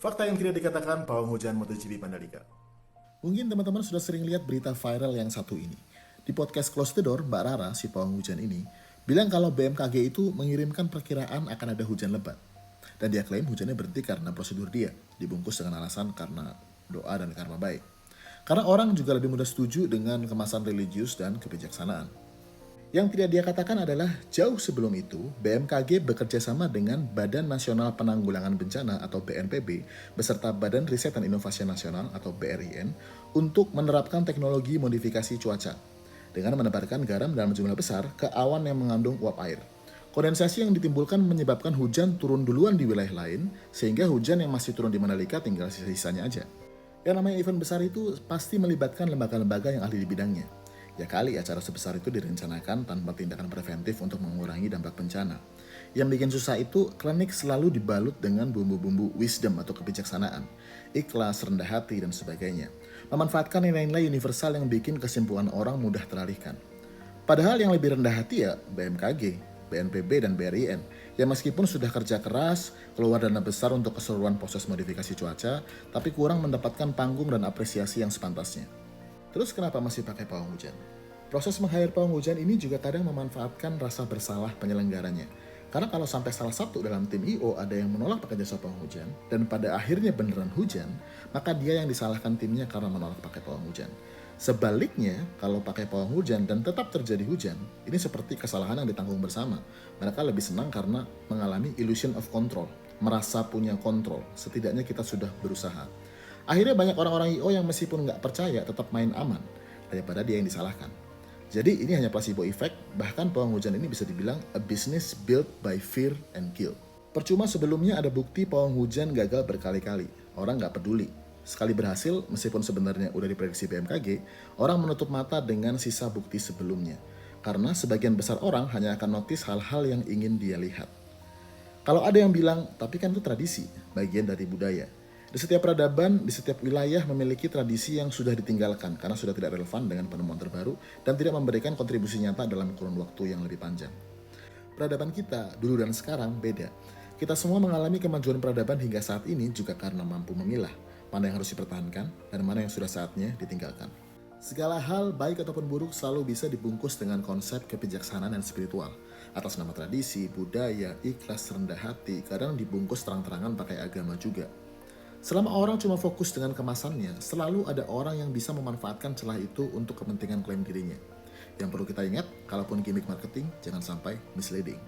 Fakta yang tidak dikatakan pawang hujan MotoGP Mandalika. Mungkin teman-teman sudah sering lihat berita viral yang satu ini. Di podcast Close the Door, Mbak Rara, si pawang hujan ini, bilang kalau BMKG itu mengirimkan perkiraan akan ada hujan lebat. Dan dia klaim hujannya berhenti karena prosedur dia, dibungkus dengan alasan karena doa dan karma baik. Karena orang juga lebih mudah setuju dengan kemasan religius dan kebijaksanaan. Yang tidak dia katakan adalah jauh sebelum itu, BMKG bekerja sama dengan Badan Nasional Penanggulangan Bencana atau BNPB beserta Badan Riset dan Inovasi Nasional atau BRIN untuk menerapkan teknologi modifikasi cuaca dengan menebarkan garam dalam jumlah besar ke awan yang mengandung uap air. Kondensasi yang ditimbulkan menyebabkan hujan turun duluan di wilayah lain sehingga hujan yang masih turun di Mandalika tinggal sisa-sisanya aja. Yang namanya event besar itu pasti melibatkan lembaga-lembaga yang ahli di bidangnya. Ya kali acara sebesar itu direncanakan tanpa tindakan preventif untuk mengurangi dampak bencana. Yang bikin susah itu, klinik selalu dibalut dengan bumbu-bumbu wisdom atau kebijaksanaan, ikhlas, rendah hati, dan sebagainya. Memanfaatkan nilai-nilai universal yang bikin kesimpulan orang mudah teralihkan. Padahal yang lebih rendah hati ya BMKG, BNPB, dan BRIN, yang meskipun sudah kerja keras, keluar dana besar untuk keseluruhan proses modifikasi cuaca, tapi kurang mendapatkan panggung dan apresiasi yang sepantasnya. Terus kenapa masih pakai pawang hujan? Proses meng-hire pawang hujan ini juga kadang memanfaatkan rasa bersalah penyelenggaranya. Karena kalau sampai salah satu dalam tim I.O. ada yang menolak pakai jasa pawang hujan, dan pada akhirnya beneran hujan, maka dia yang disalahkan timnya karena menolak pakai pawang hujan. Sebaliknya, kalau pakai pawang hujan dan tetap terjadi hujan, ini seperti kesalahan yang ditanggung bersama. Mereka lebih senang karena mengalami illusion of control, merasa punya kontrol, setidaknya kita sudah berusaha. Akhirnya banyak orang-orang I.O. yang meskipun nggak percaya tetap main aman daripada dia yang disalahkan. Jadi ini hanya placebo effect, bahkan pawang hujan ini bisa dibilang a business built by fear and guilt. Percuma sebelumnya ada bukti pawang hujan gagal berkali-kali, orang nggak peduli. Sekali berhasil, meskipun sebenarnya udah diprediksi BMKG, orang menutup mata dengan sisa bukti sebelumnya. Karena sebagian besar orang hanya akan notice hal-hal yang ingin dia lihat. Kalau ada yang bilang, tapi kan itu tradisi, bagian dari budaya. Di setiap peradaban, di setiap wilayah memiliki tradisi yang sudah ditinggalkan karena sudah tidak relevan dengan penemuan terbaru dan tidak memberikan kontribusi nyata dalam kurun waktu yang lebih panjang. Peradaban kita, dulu dan sekarang, beda. Kita semua mengalami kemajuan peradaban hingga saat ini juga karena mampu memilah mana yang harus dipertahankan dan mana yang sudah saatnya ditinggalkan. Segala hal, baik ataupun buruk, selalu bisa dibungkus dengan konsep kebijaksanaan dan spiritual. Atas nama tradisi, budaya, ikhlas, rendah hati, kadang dibungkus terang-terangan pakai agama juga. Selama orang cuma fokus dengan kemasannya, selalu ada orang yang bisa memanfaatkan celah itu untuk kepentingan klaim dirinya. Yang perlu kita ingat, kalaupun gimmick marketing, jangan sampai misleading.